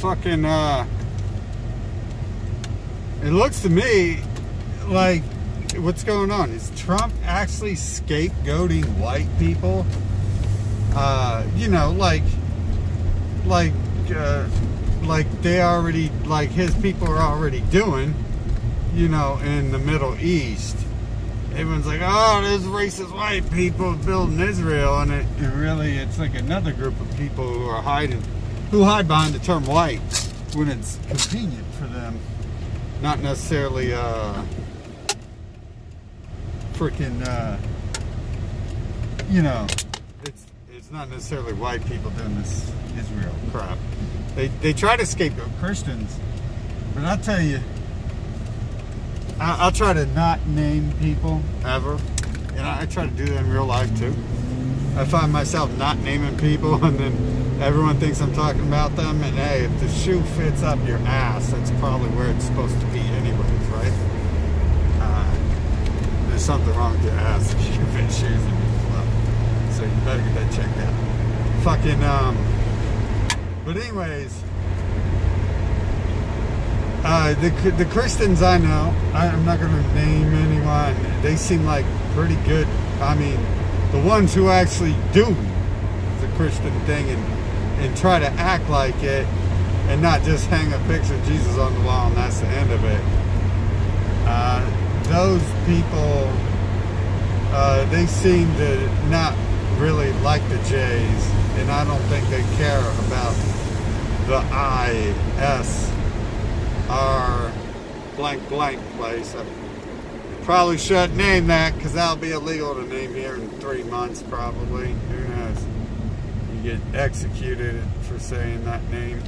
fucking, it looks to me like, what's going on? Is Trump actually scapegoating white people? You know, like they already, like his people are already doing, you know, in the Middle East. Everyone's like, oh, there's racist white people building Israel, and it's like another group of people who are who hide behind the term white when it's convenient for them. Not necessarily, freaking, you know, it's not necessarily white people doing this Israel crap. They try to scapegoat Christians, but I'll tell you, I'll try to not name people ever, and I try to do that in real life too. I find myself not naming people, and then everyone thinks I'm talking about them, and hey, if the shoe fits up your ass, that's probably where it's supposed to be anyways, right? There's something wrong with your ass if you fit shoes in your foot, so you better get that checked out. Fucking, but anyways, the Christians I know, I'm not going to name anyone, they seem like pretty good. I mean, the ones who actually do the Christian thing and try to act like it and not just hang a picture of Jesus on the wall and that's the end of it. Those people, they seem to not really like the Jays, and I don't think they care about the ISR blank blank place. I probably shouldn't name that because that'll be illegal to name here in 3 months probably. Who knows? You get executed for saying that name.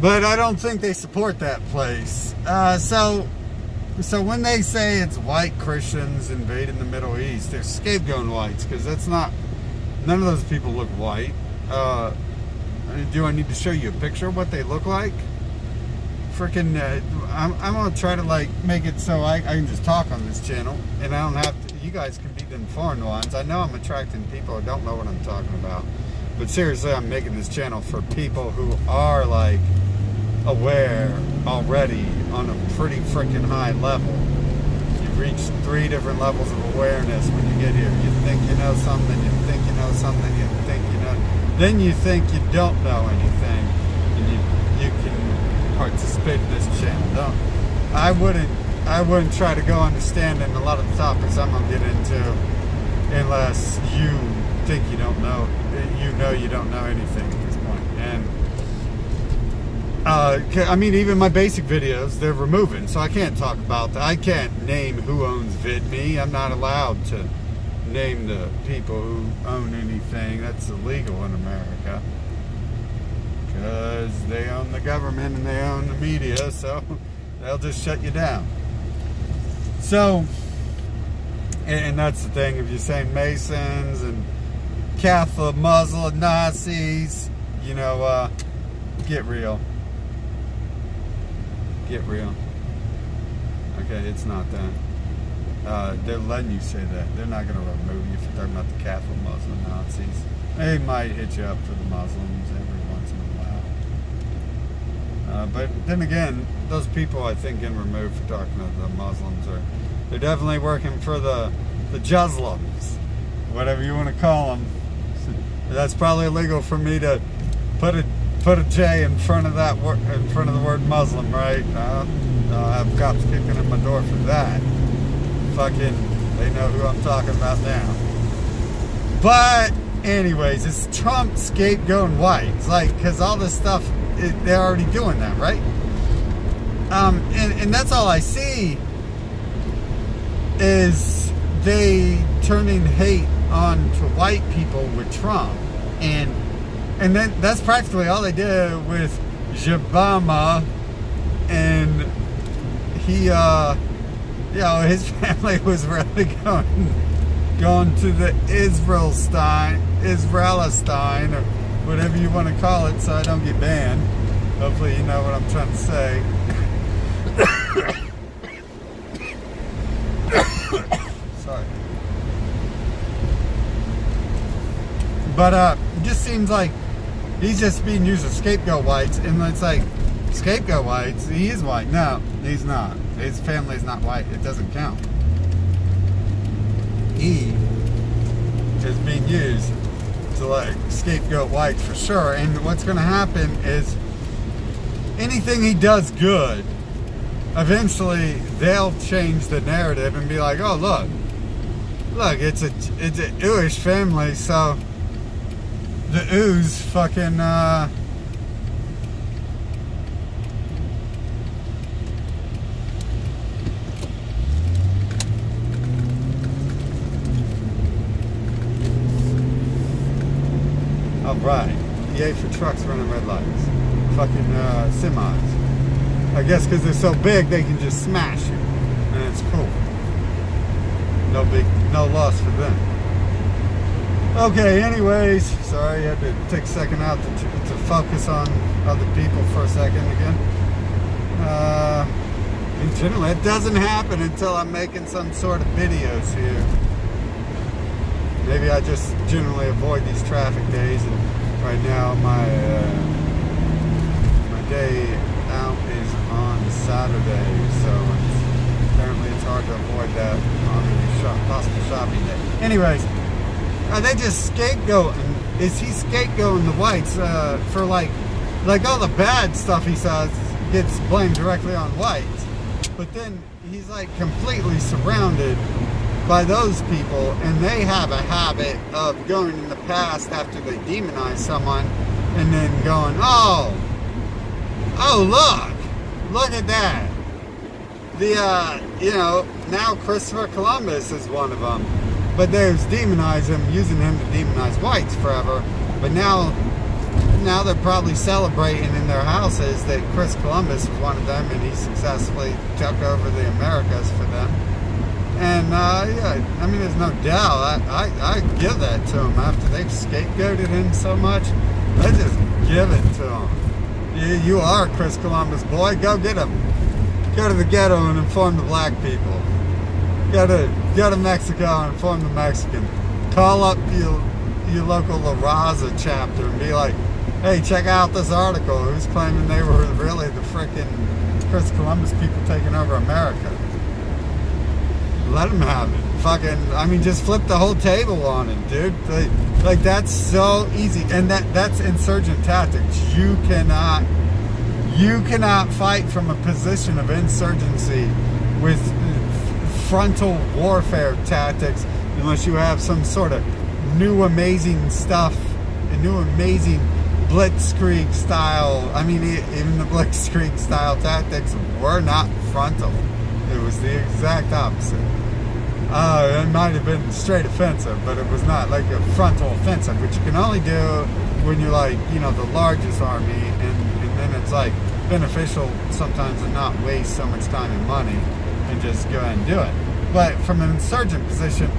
But I don't think they support that place. So when they say it's white Christians invading the Middle East, they're scapegoating whites because that's not, none of those people look white. Do I need to show you a picture of what they look like? Freaking, I'm gonna try to like make it so I can just talk on this channel and I don't have to, you guys can be the informed ones. I know I'm attracting people who don't know what I'm talking about, but seriously, I'm making this channel for people who are like aware already on a pretty freaking high level. You've reached 3 different levels of awareness when you get here. You think you know something, you think you know something, you think you know, then you think you don't know anything, and you can participate in this channel. I wouldn't try to go understanding a lot of the topics I'm gonna get into unless you think you don't know, you don't know anything at this point. And I mean, even my basic videos, they're removing, so I can't talk about that. I can't name who owns VidMe. I'm not allowed to name the people who own anything. That's illegal in America because they own the government and they own the media, so they'll just shut you down. So, and that's the thing, if you're saying Masons and Catholic, Muslim, Nazis, you know, get real. Get real. Okay, it's not that. They're letting you say that. They're not going to remove you if you're talking about the Catholic, Muslim, Nazis. They might hit you up for the Muslims every once in a while. But then again, those people I think getting removed for talking to the Muslims they're definitely working for the Juzlums, whatever you want to call them. So that's probably illegal for me to put a J in front of that word, in front of the word Muslim, right? I'll have cops kicking in my door for that. Fucking, they know who I'm talking about now. But anyways, it's Trump scapegoating whites, like, because all this stuff, they're already doing that, right? And that's all I see is they turning hate on to white people with Trump, and then that's practically all they did with Obama, and he, you know, his family was really going to the Israelstein, or whatever you want to call it, so I don't get banned. Hopefully you know what I'm trying to say. Sorry. But it just seems like, he's just being used as scapegoat whites, and it's like, scapegoat whites, he is white. No, he's not. His family is not white. It doesn't count. He is being used to like scapegoat whites for sure. And what's going to happen is anything he does good, eventually they'll change the narrative and be like, oh look, it's a Jewish family, so the ooze fucking right. Yay for trucks running red lights. Fucking semis. I guess because they're so big, they can just smash you. And it's cool. No loss for them. Okay, anyways. Sorry, I had to take a second out to focus on other people for a second again. In general, it doesn't happen until I'm making some sort of videos here. Maybe I just generally avoid these traffic days, and right now my day out is on Saturday, so apparently it's hard to avoid that on the possible shopping day. Anyways, are they just scapegoating? Is he scapegoating the whites for like all the bad stuff he says gets blamed directly on whites, but then he's like completely surrounded by those people, and they have a habit of going in the past after they demonize someone and then going, oh look at that. Now Christopher Columbus is one of them, but there's demonizing him, using him to demonize whites forever, but now they're probably celebrating in their houses that Chris Columbus was one of them, and he successfully took over the Americas for them. And yeah, I mean, there's no doubt. I give that to him after they've scapegoated him so much. I just give it to him. You are Chris Columbus, boy. Go get him. Go to the ghetto and inform the black people. Go to Mexico and inform the Mexican. Call up your local La Raza chapter and be like, hey, check out this article. Who's claiming they were really the frickin' Chris Columbus people taking over America? Let them have it. Fucking, I mean, just flip the whole table on it, dude. Like that's so easy, and that's insurgent tactics. You cannot fight from a position of insurgency with frontal warfare tactics unless you have some sort of new amazing stuff, a new amazing blitzkrieg style. I mean, even the blitzkrieg style tactics were not frontal. It was the exact opposite. It might have been straight offensive, but it was not like a frontal offensive, which you can only do when you're like, the largest army, and then it's like beneficial sometimes to not waste so much time and money and just go ahead and do it. But from an insurgent position,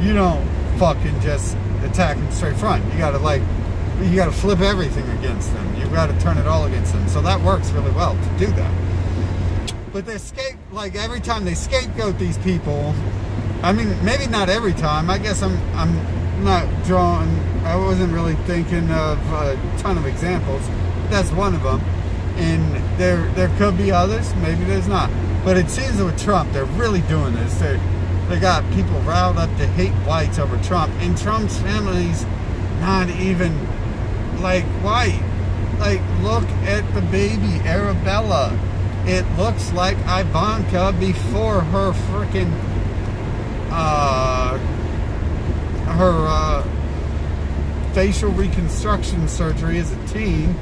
you don't fucking just attack them straight front. You gotta flip everything against them. You've got to turn it all against them. So that works really well to do that. But like every time they scapegoat these people, I mean, maybe not every time. I guess I'm not I wasn't really thinking of a ton of examples. That's one of them. And there could be others, maybe there's not. But it seems that with Trump, they're really doing this. They got people riled up to hate whites over Trump. And Trump's family's not even like white. Like, look at the baby, Arabella. It looks like Ivanka before her freaking facial reconstruction surgery as a teen,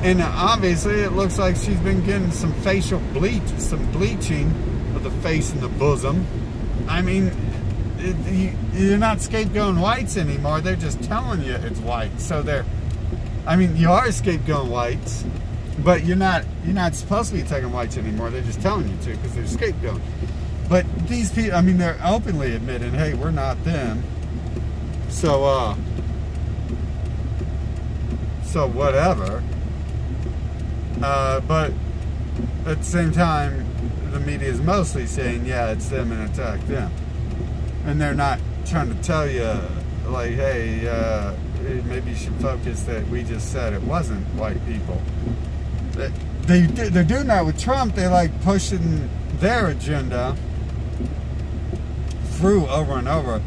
and obviously it looks like she's been getting some facial some bleaching of the face and the bosom. I mean, you're not scapegoating whites anymore. They're just telling you it's white. So you are scapegoating whites, but you're not supposed to be attacking whites anymore. They're just telling you to because they're scapegoating. But these people, I mean, they're openly admitting, hey, we're not them. So whatever. But at the same time, the media is mostly saying, yeah, it's them and attack them. And they're not trying to tell you, like, hey, maybe you should focus that we just said it wasn't white people. They're doing that with Trump. They like pushing their agenda through over and over,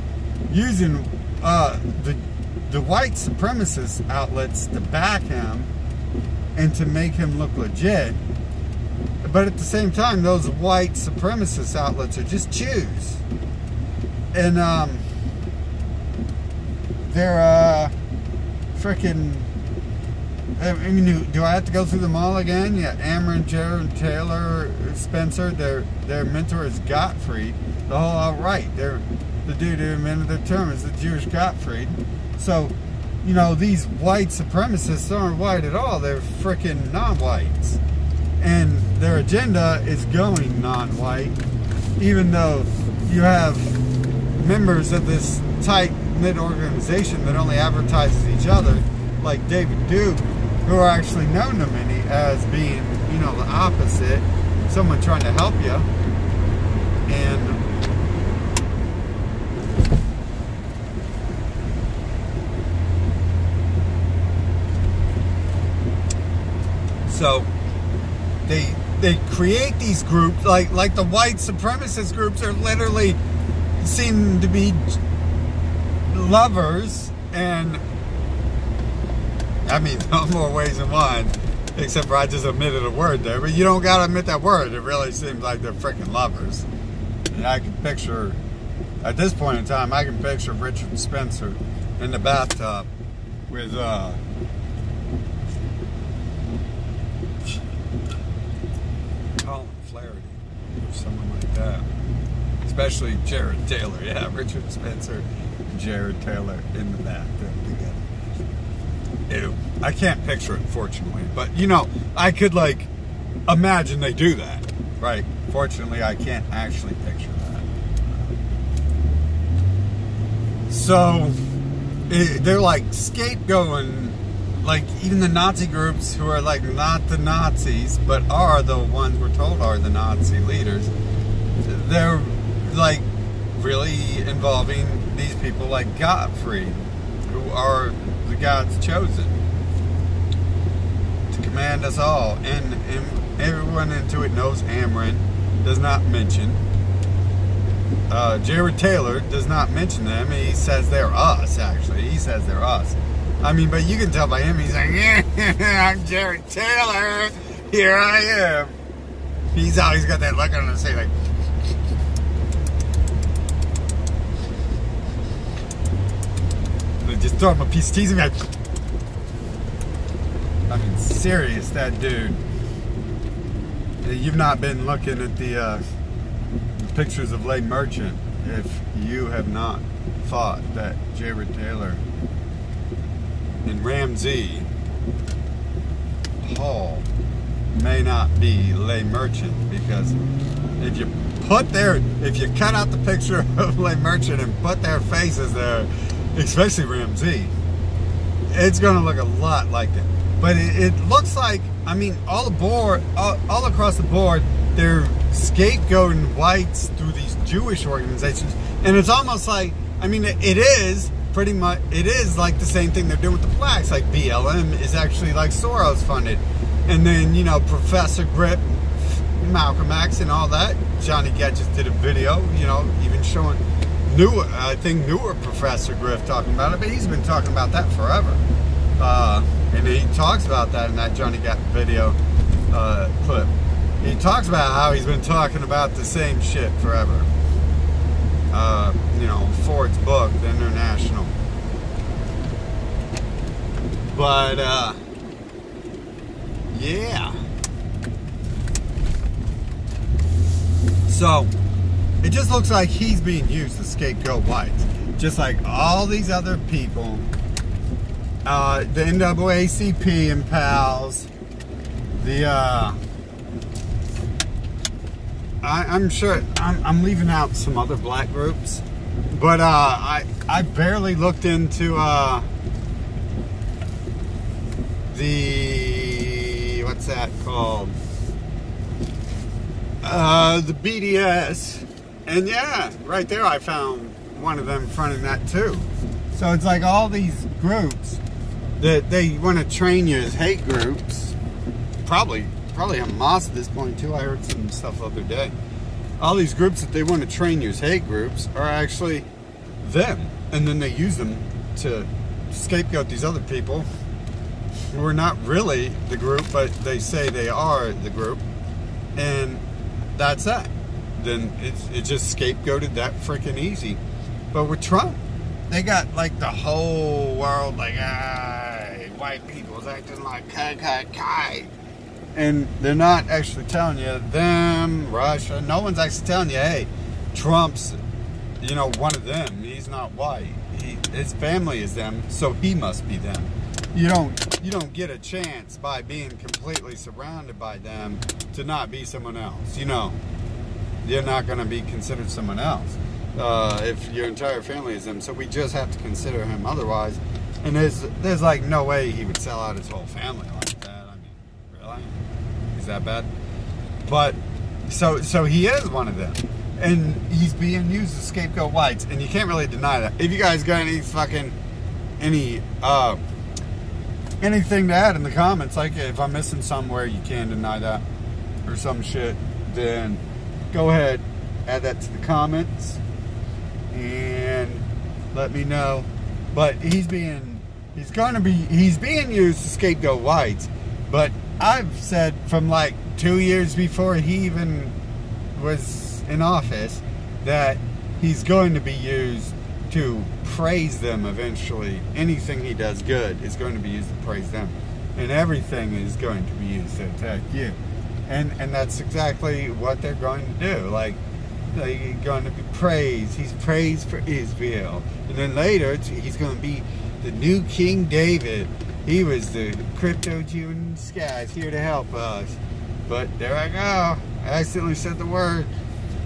using the white supremacist outlets to back him and to make him look legit. But at the same time, those white supremacist outlets are just Jews. And they're freaking, I mean, do I have to go through them all again? Yeah, Amron, Jared, Taylor, Spencer, their mentor is Gottfried. The whole alt-right, the dude who invented the term is the Jewish Gottfried. So, you know, these white supremacists aren't white at all. They're freaking non-whites. And their agenda is going non-white, even though you have members of this tight-knit organization that only advertises each other, like David Duke, who are actually known to many as being, you know, the opposite, someone trying to help you. And so they create these groups, like the white supremacist groups are literally seem to be lovers, and I mean, no more ways than one, except for I just omitted a word there, but you don't gotta admit that word. It really seems like they're freaking lovers. And I can picture, at this point in time, I can picture Richard Spencer in the bathtub with Colin Flaherty or someone like that. Especially Jared Taylor. Yeah, Richard Spencer and Jared Taylor in the bathtub together. Ew. I can't picture it, fortunately. But, you know, I could, like, imagine they do that, right? Fortunately, I can't actually picture that. So, they're, like, scapegoating, like, even the Nazi groups who are, like, not the Nazis, but are the ones we're told are the Nazi leaders. They're, like, really involving these people like Gottfried, who are the God's chosen to command us all. And everyone into it knows Amron does not mention. Jared Taylor does not mention them. He says they're us, actually. He says they're us. I mean, but you can tell by him, he's like, yeah, I'm Jared Taylor. Here I am. He's always got that look on his face like, just throw him a piece of cheese and be like, I mean, serious, that dude. You've not been looking at the pictures of Leigh Merchant if you have not thought that Jared Taylor and Ramsey Hall may not be Leigh Merchant, because if you cut out the picture of Leigh Merchant and put their faces there, especially Ramsey, it's going to look a lot like them. But it looks like, I mean, all across the board, they're scapegoating whites through these Jewish organizations. And it's almost like, I mean, it is pretty much, it is like the same thing they're doing with the blacks. Like BLM is actually like Soros funded. And then, you know, Professor Grip, Malcolm X and all that. Johnny Gett just did a video, you know, even showing newer Professor Griff talking about it, but he's been talking about that forever. And he talks about that in that Johnny Gett video clip. He talks about how he's been talking about the same shit forever. You know, Ford's book, The International. But, yeah. So, it just looks like he's being used to scapegoat whites. Just like all these other people. The NAACP and pals. I'm sure I'm leaving out some other black groups. But I barely looked into what's that called? The BDS. And yeah, right there I found one of them fronting that too. So it's like all these groups that they want to train you as hate groups. Probably Hamas at this point too. I heard some stuff the other day. All these groups that they want to train you as hate groups are actually them. And then they use them to scapegoat these other people who are not really the group, but they say they are the group. And that's that. Then it just scapegoated that freaking easy. But with Trump, they got like the whole world like, white people's acting like kai. And they're not actually telling you, them, Russia, no one's actually telling you, hey, Trump's, you know, one of them. He's not white. His family is them, so he must be them. You don't get a chance by being completely surrounded by them to not be someone else. You know, you're not going to be considered someone else if your entire family is them. So we just have to consider him otherwise. And there's like no way he would sell out his whole family like that. I mean, really? Is that bad? But so he is one of them, and he's being used to scapegoat whites, and you can't really deny that. If you guys got anything to add in the comments, like if I'm missing somewhere you can deny that or some shit, then go ahead, add that to the comments and let me know. But he's being used to scapegoat whites. But I've said from like 2 years before he even was in office that he's going to be used to praise them eventually. Anything he does good is going to be used to praise them, and everything is going to be used to attack you. And that's exactly what they're going to do. Like, they're going to be praised. He's praised for Israel, and then later he's going to be the new King David. He was the crypto Jew in disguise, here to help us. But there I go. I accidentally said the word.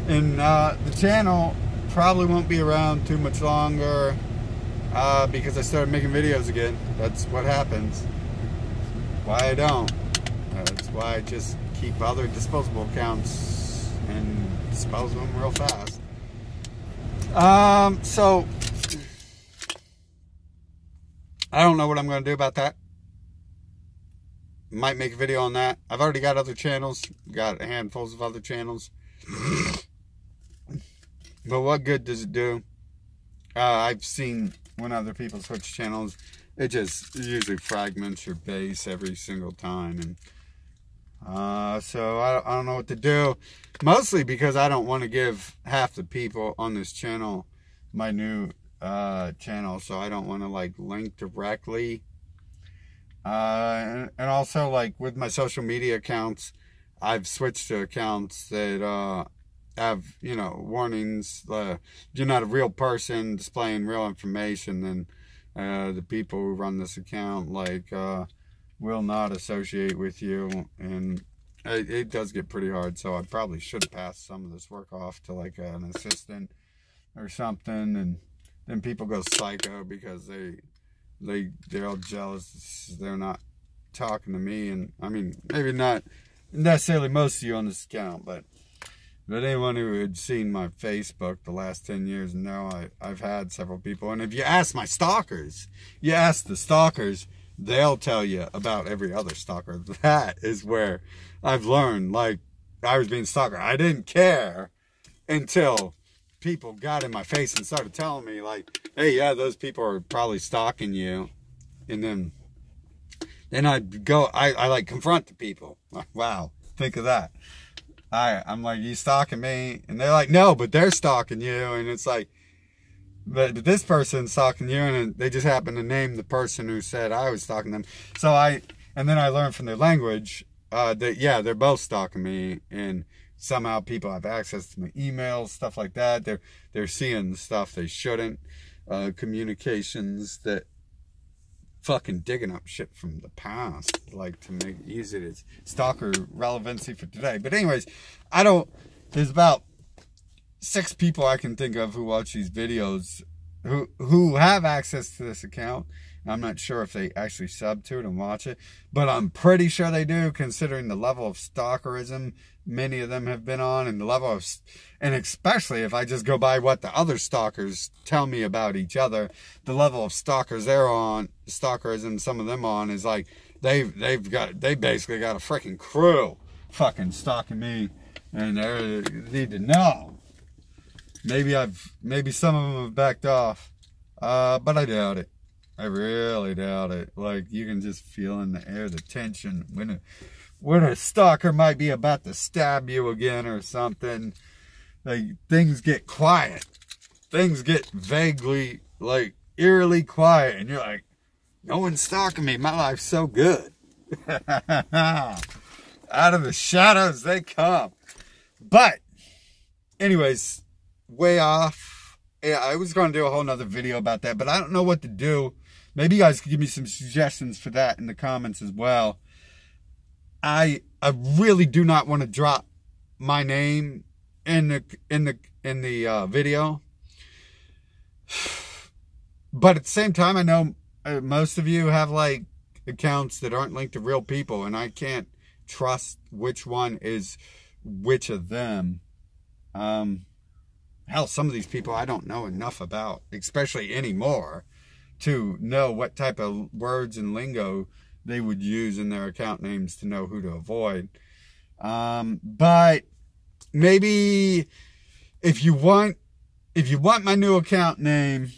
And the channel probably won't be around too much longer because I started making videos again. That's what happens. Why I don't. That's why I just keep other disposable accounts and dispose of them real fast. So I don't know what I'm going to do about that. Might make a video on that. I've already got other channels. Got handfuls of other channels. But what good does it do? I've seen when other people switch channels, it just usually fragments your base every single time. And so I don't know what to do. Mostly because I don't want to give half the people on this channel my new channel. So I don't want to like link directly. And also like with my social media accounts, I've switched to accounts that have, you know, warnings. You're not a real person displaying real information, then the people who run this account like will not associate with you. And it does get pretty hard, so I probably should have passed some of this work off to like an assistant or something. And then people go psycho because they're all jealous they're not talking to me. And I mean, maybe not necessarily most of you on this account, but anyone who had seen my Facebook the last 10 years know I've had several people. And if you ask my stalkers, you ask the stalkers, they'll tell you about every other stalker. That is where I've learned, like, I was being stalker. I didn't care until people got in my face and started telling me, like, hey, yeah, those people are probably stalking you. And then I'd go, I like confront the people. Like, wow, think of that. I'm like, you stalking me? And they're like, no, but they're stalking you. And it's like, but this person's stalking you, and they just happen to name the person who said I was stalking them. So and then I learned from their language that, yeah, they're both stalking me, and somehow people have access to my emails, stuff like that. They're seeing stuff they shouldn't, communications that fucking digging up shit from the past, like, to make it easy to stalker relevancy for today. But anyways, there's about 6 people I can think of who watch these videos who have access to this account, I'm not sure if they actually sub to it and watch it, but I'm pretty sure they do, considering the level of stalkerism many of them have been on, and the level of, and especially if I just go by what the other stalkers tell me about each other, the level of stalkers they're on, stalkerism some of them on, is like they basically got a freaking crew fucking stalking me, and they need to know. Maybe some of them have backed off, but I doubt it. I really doubt it. Like, you can just feel in the air the tension when a stalker might be about to stab you again or something. Like, things get quiet. Things get vaguely, like, eerily quiet. And you're like, no one's stalking me. My life's so good. Out of the shadows they come. But, anyways, way off. Yeah, I was going to do a whole nother video about that, but I don't know what to do. Maybe you guys could give me some suggestions for that in the comments as well. I really do not want to drop my name in the video, but at the same time, I know most of you have like accounts that aren't linked to real people, and I can't trust which one is which of them. Hell, some of these people I don't know enough about, especially anymore, to know what type of words and lingo they would use in their account names to know who to avoid. But maybe if you want my new account name,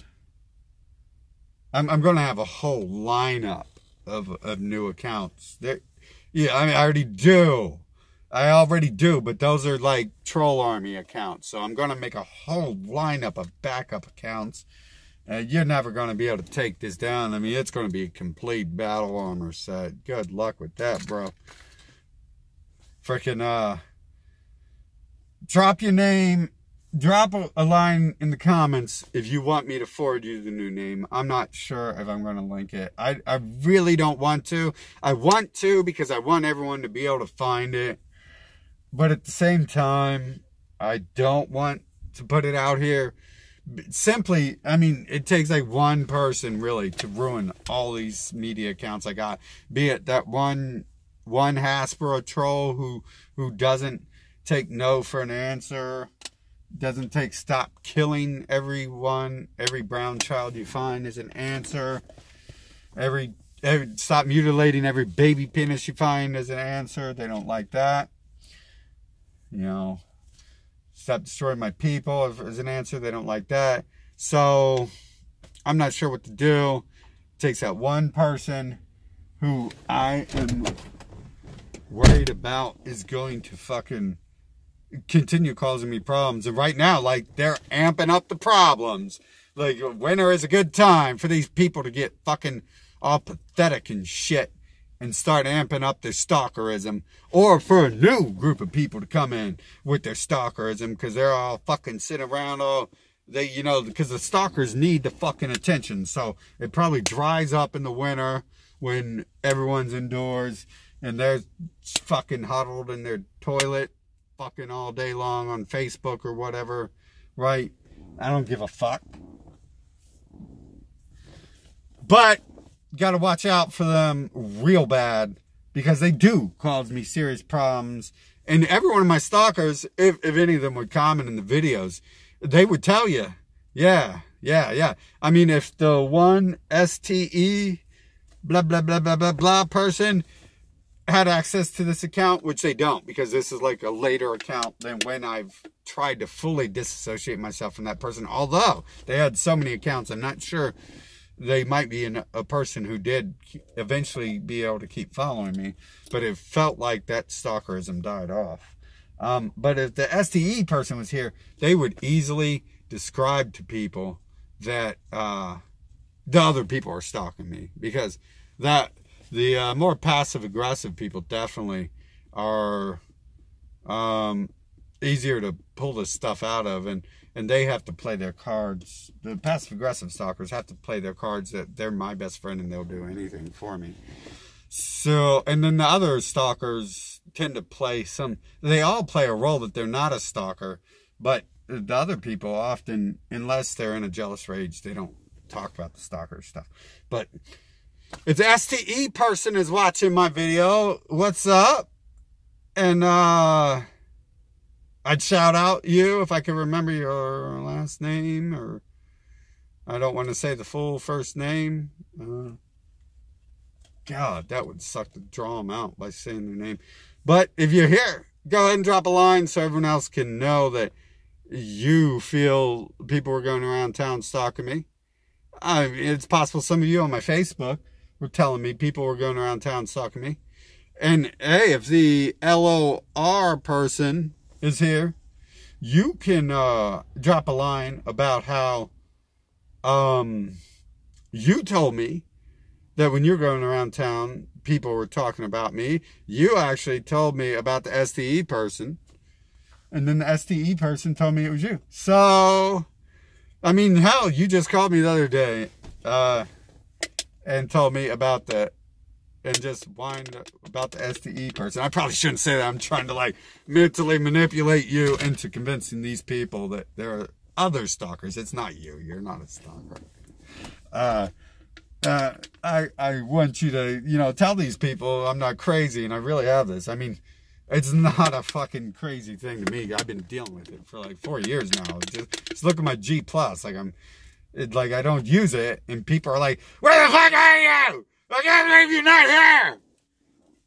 I'm going to have a whole lineup of new accounts. Yeah, I mean, I already do, but those are like troll army accounts. So I'm going to make a whole lineup of backup accounts. You're never going to be able to take this down. I mean, it's going to be a complete battle armor set. Good luck with that, bro. Freaking, drop your name. Drop a line in the comments if you want me to forward you the new name. I'm not sure if I'm going to link it. I really don't want to. I want to because I want everyone to be able to find it. But at the same time, I don't want to put it out here. Simply, I mean, it takes like one person really to ruin all these media accounts I got. Be it that one Hasbro troll who doesn't take no for an answer, doesn't take stop killing everyone, every brown child you find is an answer, every stop mutilating every baby penis you find is an answer. They don't like that. You know, stop destroying my people as an answer. They don't like that. So I'm not sure what to do. It takes that one person who I am worried about is going to fucking continue causing me problems. And right now, like, they're amping up the problems. Like, winter is a good time for these people to get fucking all pathetic and shit and start amping up their stalkerism, or for a new group of people to come in with their stalkerism, because they're all fucking sitting around all, they, you know, because the stalkers need the fucking attention. So it probably dries up in the winter when everyone's indoors and they're fucking huddled in their toilet fucking all day long on Facebook or whatever, right? I don't give a fuck. But got to watch out for them real bad, because they do cause me serious problems. And every one of my stalkers, if any of them would comment in the videos, they would tell you, yeah. I mean, if the one STE blah, blah, blah, blah, blah, blah person had access to this account, which they don't, because this is like a later account than when I've tried to fully disassociate myself from that person. Although they had so many accounts, I'm not sure. They might be a person who did eventually be able to keep following me, but it felt like that stalkerism died off. But if the STE person was here, they would easily describe to people that the other people are stalking me, because the more passive-aggressive people definitely are easier to pull this stuff out of, and they have to play their cards. The passive-aggressive stalkers have to play their cards that they're my best friend and they'll do anything for me. So, and then the other stalkers tend to play they all play a role that they're not a stalker, but the other people often, unless they're in a jealous rage, they don't talk about the stalker stuff. But if the STE person is watching my video, what's up? And I'd shout out you if I could remember your last name, or I don't want to say the full first name. God, that would suck to draw them out by saying their name. But if you're here, go ahead and drop a line so everyone else can know that you feel people were going around town stalking me. It's possible some of you on my Facebook were telling me people were going around town stalking me. And hey, if the LOR person is here, you can drop a line about how you told me that when you're going around town, people were talking about me. You actually told me about the STE person. And then the STE person told me it was you. So, I mean, hell, you just called me the other day and told me about that. And just whined about the STE person. I probably shouldn't say that. I'm trying to, like, mentally manipulate you into convincing these people that there are other stalkers. It's not you. You're not a stalker. I want you to, you know, tell these people I'm not crazy, and I really have this. I mean, it's not a fucking crazy thing to me. I've been dealing with it for like 4 years now. Just look at my G+. Like, I don't use it, and people are like, where the fuck are you? I can't believe you're not here.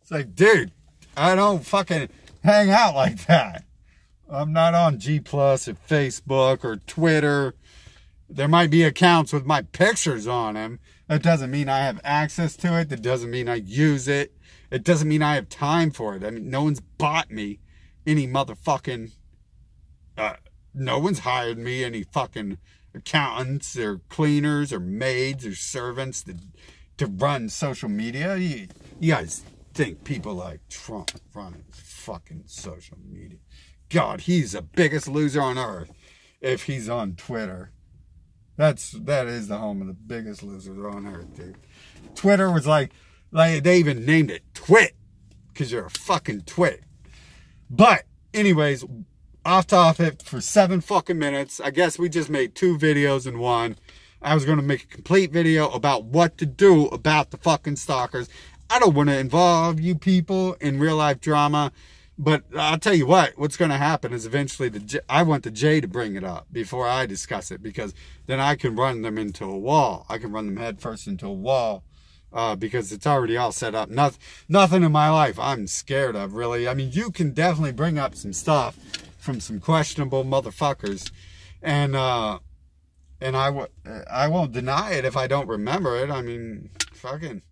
It's like, dude, I don't fucking hang out like that. I'm not on G+ or Facebook or Twitter. There might be accounts with my pictures on them. That doesn't mean I have access to it. That doesn't mean I use it. It doesn't mean I have time for it. I mean, no one's bought me any motherfucking... no one's hired me any fucking accountants or cleaners or maids or servants to run social media. You guys think people like Trump running fucking social media? God, he's the biggest loser on earth if he's on Twitter. That is the home of the biggest losers on earth, dude. Twitter was like they even named it Twit, because you're a fucking twit. But anyways, off topic for 7 fucking minutes. I guess we just made 2 videos in one. I was going to make a complete video about what to do about the fucking stalkers. I don't want to involve you people in real life drama. But I'll tell you what's going to happen is eventually I want the J to bring it up before I discuss it. Because then I can run them into a wall. I can run them head first into a wall. Because it's already all set up. Nothing in my life I'm scared of, really. I mean, you can definitely bring up some stuff from some questionable motherfuckers. And I won't deny it if I don't remember it. I mean, fucking,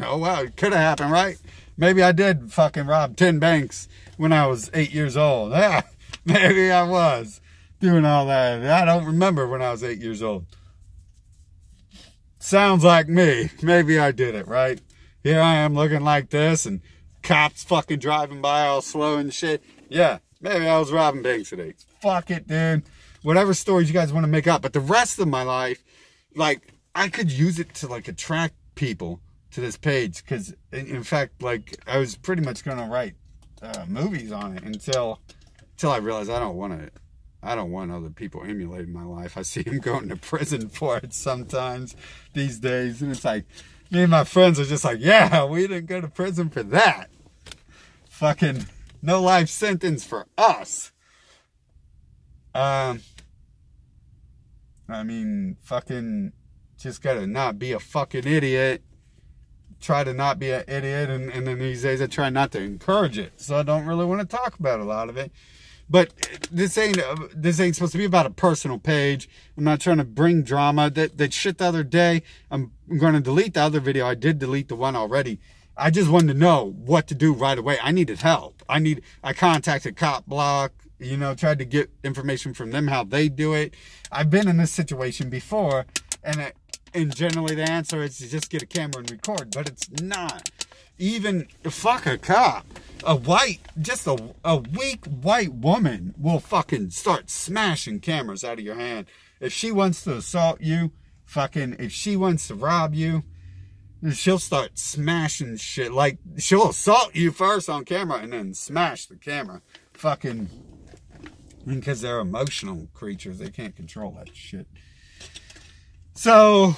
oh well, it could have happened, right? Maybe I did fucking rob 10 banks when I was 8 years old. Yeah, maybe I was doing all that. I don't remember when I was 8 years old. Sounds like me. Maybe I did it, right? Here I am looking like this, and cops fucking driving by all slow and shit. Yeah, maybe I was robbing banks at 8. Fuck it, dude. Whatever stories you guys want to make up. But the rest of my life, like, I could use it to, like, attract people to this page. Because, in fact, like, I was pretty much going to write movies on it until I realized I don't want other people emulating my life. I see them going to prison for it sometimes these days. And it's like, me and my friends are just like, yeah, we didn't go to prison for that. Fucking no life sentence for us. I mean, fucking just gotta not be a fucking idiot. Try to not be an idiot, and then these days I try not to encourage it. So I don't really want to talk about a lot of it. But this ain't supposed to be about a personal page. I'm not trying to bring drama. That shit the other day, I'm going to delete the other video. I did delete the one already. I just wanted to know what to do right away. I needed help. I contacted Cop Block, you know, tried to get information from them, how they do it. I've been in this situation before, and generally the answer is to just get a camera and record, but it's not. Even, fuck a cop. A weak white woman will fucking start smashing cameras out of your hand. If she wants to assault you, if she wants to rob you, she'll start smashing shit. Like, she'll assault you first on camera and then smash the camera. Fucking, because they're emotional creatures. They can't control that shit. So,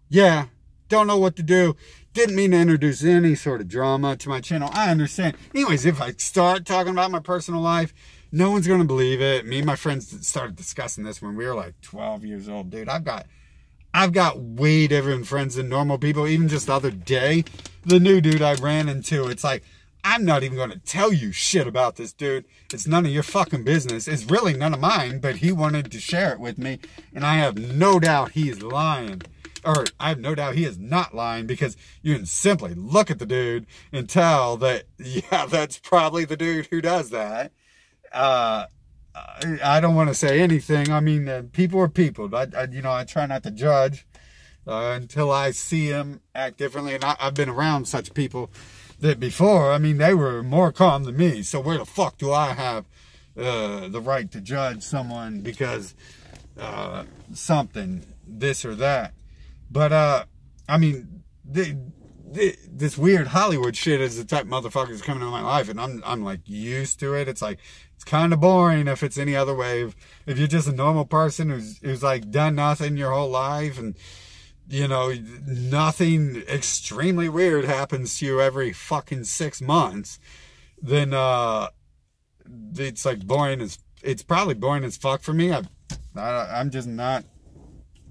yeah, don't know what to do. Didn't mean to introduce any sort of drama to my channel. I understand. Anyways, if I start talking about my personal life, no one's going to believe it. Me and my friends started discussing this when we were like 12 years old, dude. I've got way different friends than normal people. Even just the other day, the new dude I ran into, it's like, I'm not even going to tell you shit about this dude. It's none of your fucking business. It's really none of mine, but he wanted to share it with me. And I have no doubt he's lying. Or I have no doubt he is not lying, because you can simply look at the dude and tell that, yeah, that's probably the dude who does that. I don't want to say anything. I mean, people are people. I try not to judge until I see him act differently. And I've been around such people that before, I mean, they were more calm than me. So where the fuck do I have the right to judge someone because something, this or that? But, I mean, this weird Hollywood shit is the type of motherfuckers coming into my life, and I'm like used to it. It's like, it's kind of boring if it's any other way. If you're just a normal person who's like done nothing your whole life, and you know, nothing extremely weird happens to you every fucking 6 months, then it's like boring as, it's probably boring as fuck for me. I'm just not,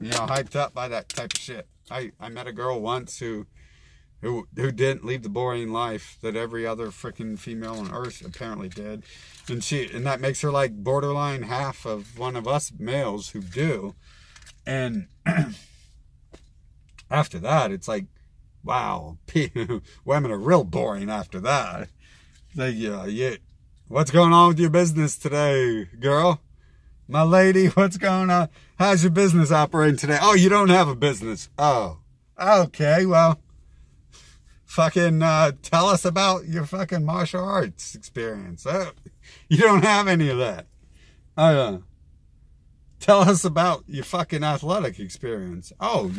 you know, hyped up by that type of shit. I met a girl once who didn't lead the boring life that every other freaking female on earth apparently did. And that makes her like borderline half of one of us males who do. And after that, it's like, wow, women are real boring after that. Like, yeah, what's going on with your business today, girl? My lady, what's going on? How's your business operating today? Oh, you don't have a business. Oh, okay, well, fucking tell us about your fucking martial arts experience. You don't have any of that. Tell us about your fucking athletic experience. Oh,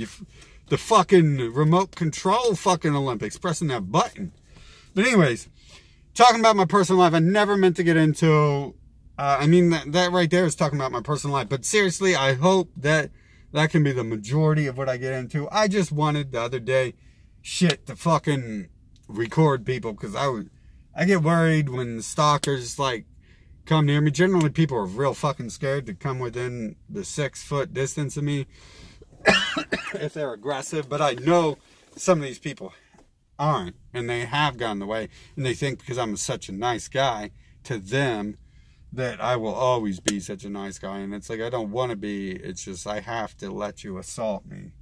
the fucking remote control fucking Olympics, pressing that button. But anyways, talking about my personal life, I never meant to get into, I mean, that right there is talking about my personal life. But seriously, I hope that can be the majority of what I get into. I just wanted the other day, shit, to fucking record people, because I get worried when stalkers, like, come near me. Generally, people are real fucking scared to come within the 6-foot distance of me if they're aggressive. But I know some of these people aren't, and they have gone the way, and they think because I'm such a nice guy to them that I will always be such a nice guy. And it's like, I don't want to be. It's just, I have to let you assault me.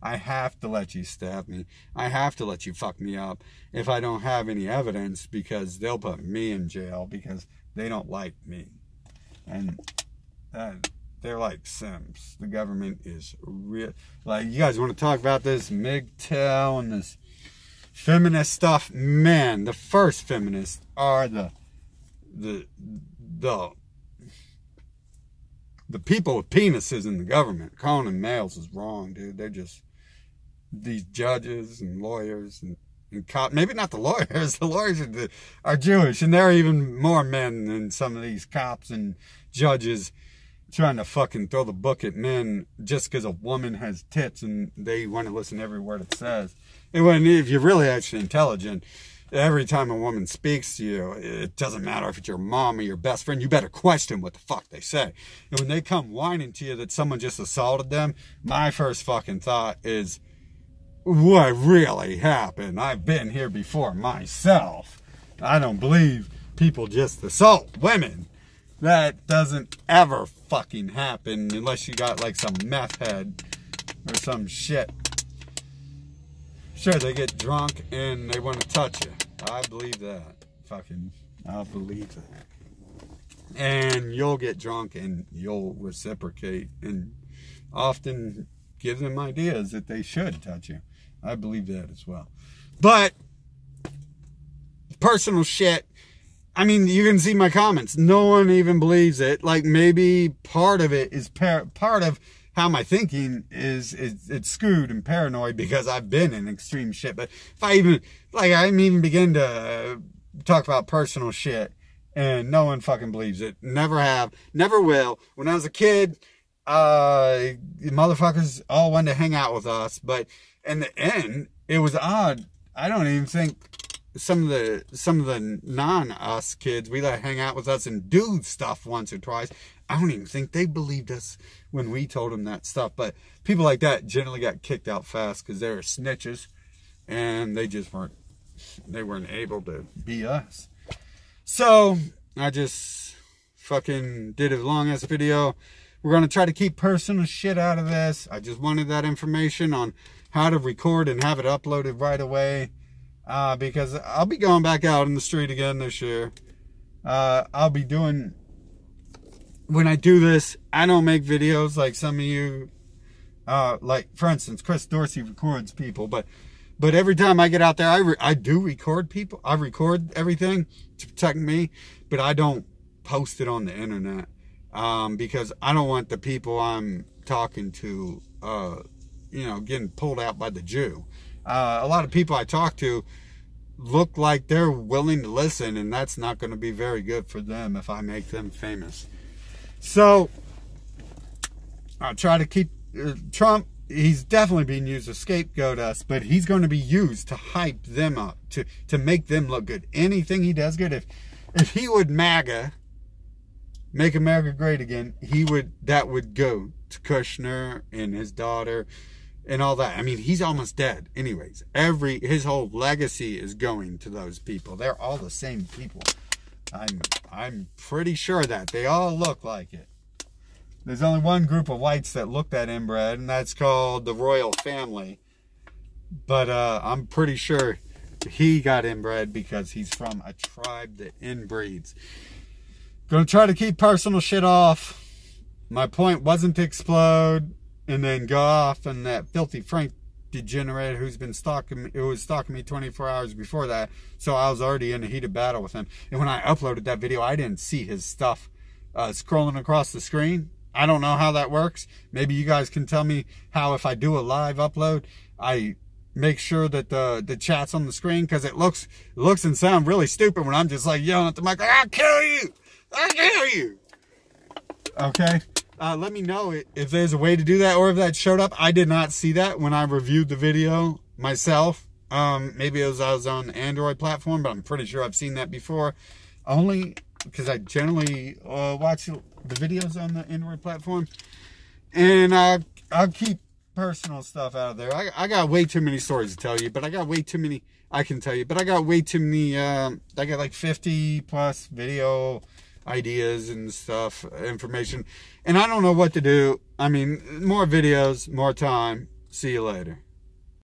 I have to let you stab me. I have to let you fuck me up if I don't have any evidence, because they'll put me in jail because they don't like me. And they're like simps. The government is real. Like, you guys want to talk about this MGTOW and this feminist stuff? Man, the first feminists are the people with penises in the government. Calling them males is wrong, dude. They're just these judges and lawyers and cops. Maybe not the lawyers. The lawyers are Jewish, and they're even more men than some of these cops and judges trying to fucking throw the book at men just because a woman has tits and they want to listen to every word it says. And when, if you're really actually intelligent, every time a woman speaks to you, it doesn't matter if it's your mom or your best friend, you better question what the fuck they say. And when they come whining to you that someone just assaulted them, my first fucking thought is, what really happened? I've been here before myself. I don't believe people just assault women. That doesn't ever fucking happen unless you got like some meth head or some shit. Sure, they get drunk and they want to touch you. I believe that. Fucking, I believe that. And you'll get drunk and you'll reciprocate and often give them ideas that they should touch you. I believe that as well. But personal shit, I mean, you can see my comments. No one even believes it. Like, maybe part of it is part of how my thinking is it's skewed and paranoid because I've been in extreme shit. But if I even begin to talk about personal shit and no one fucking believes it. Never have, never will. When I was a kid, motherfuckers all wanted to hang out with us, but in the end, it was odd. I don't even think some of the non-us kids, we let hang out with us and do stuff once or twice. I don't even think they believed us when we told them that stuff. But people like that generally got kicked out fast because they were snitches, and they weren't able to be us. So I just fucking did a long ass video. We're going to try to keep personal shit out of this. I just wanted that information on how to record and have it uploaded right away. Because I'll be going back out in the street again this year. I'll be doing... When I do this, I don't make videos like some of you... like, for instance, Chris Dorsey records people. But every time I get out there, I do record people. I record everything to protect me. But I don't post it on the internet. Because I don't want the people I'm talking to, getting pulled out by the Jew. A lot of people I talk to look like they're willing to listen, and that's not going to be very good for them if I make them famous. So, I'll try to keep Trump. He's definitely being used to scapegoat us, but he's going to be used to hype them up, to make them look good. Anything he does good, if he would MAGA, make America great again, that would go to Kushner and his daughter and all that. I mean, he's almost dead. Anyways, his whole legacy is going to those people. They're all the same people. I'm pretty sure that they all look like it. There's only one group of whites that look that inbred, and that's called the royal family. But I'm pretty sure he got inbred because he's from a tribe that inbreeds. Gonna try to keep personal shit off. My point wasn't to explode and then go off on that filthy Frank degenerate who was stalking me 24 hours before that. So I was already in a heated battle with him. And when I uploaded that video, I didn't see his stuff scrolling across the screen. I don't know how that works. Maybe you guys can tell me how, if I do a live upload, I make sure that the chat's on the screen, because it looks and sounds really stupid when I'm just like yelling at the mic, like, I'll kill you! I'll kill you! Okay? Let me know if there's a way to do that, or if that showed up. I did not see that when I reviewed the video myself. Maybe I was on the Android platform, but I'm pretty sure I've seen that before. Only because I generally watch the videos on the Android platform. And I'll keep personal stuff out of there. I got way too many stories to tell you, but I got way too many I can tell you. But I got way too many, I got like 50 plus video ideas and stuff, information, and I don't know what to do. I mean, more videos, more time. See you later.